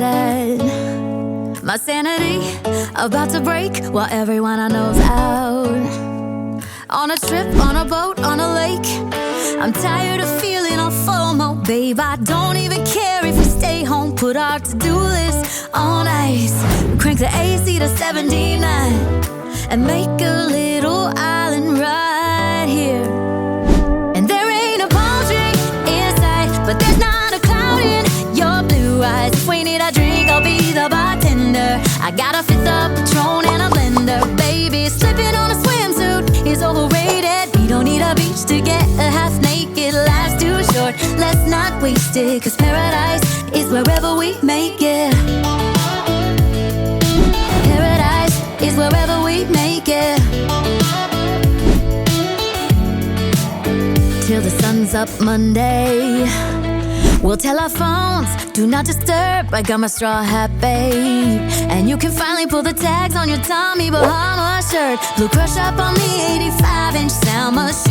bed. My sanity about to break while everyone I know's out. On a trip, on a boat, on a lake. I'm tired of feeling all FOMO, babe. I don't even care if we stay home. Put our to-do list on ice. Crank the AC to 79 and make a little island right here. And there ain't a palm tree in sight, but there's not a cloud in your blue eyes. If we need a drink, I'll be the bartender. I got a fifth of Patron and a blender. Baby, slipping on a swimsuit is overrated. We don't need a beach to get a half naked. Life's too short, let's not waste it, 'cause paradise is wherever we make it. Paradise is wherever we make it. Till the sun's up Monday, we'll tell our phones, do not disturb. I got my straw hat, babe. And you can finally pull the tags on your Tommy Bahama shirt. Blue crush up on the 85-inch sound machine.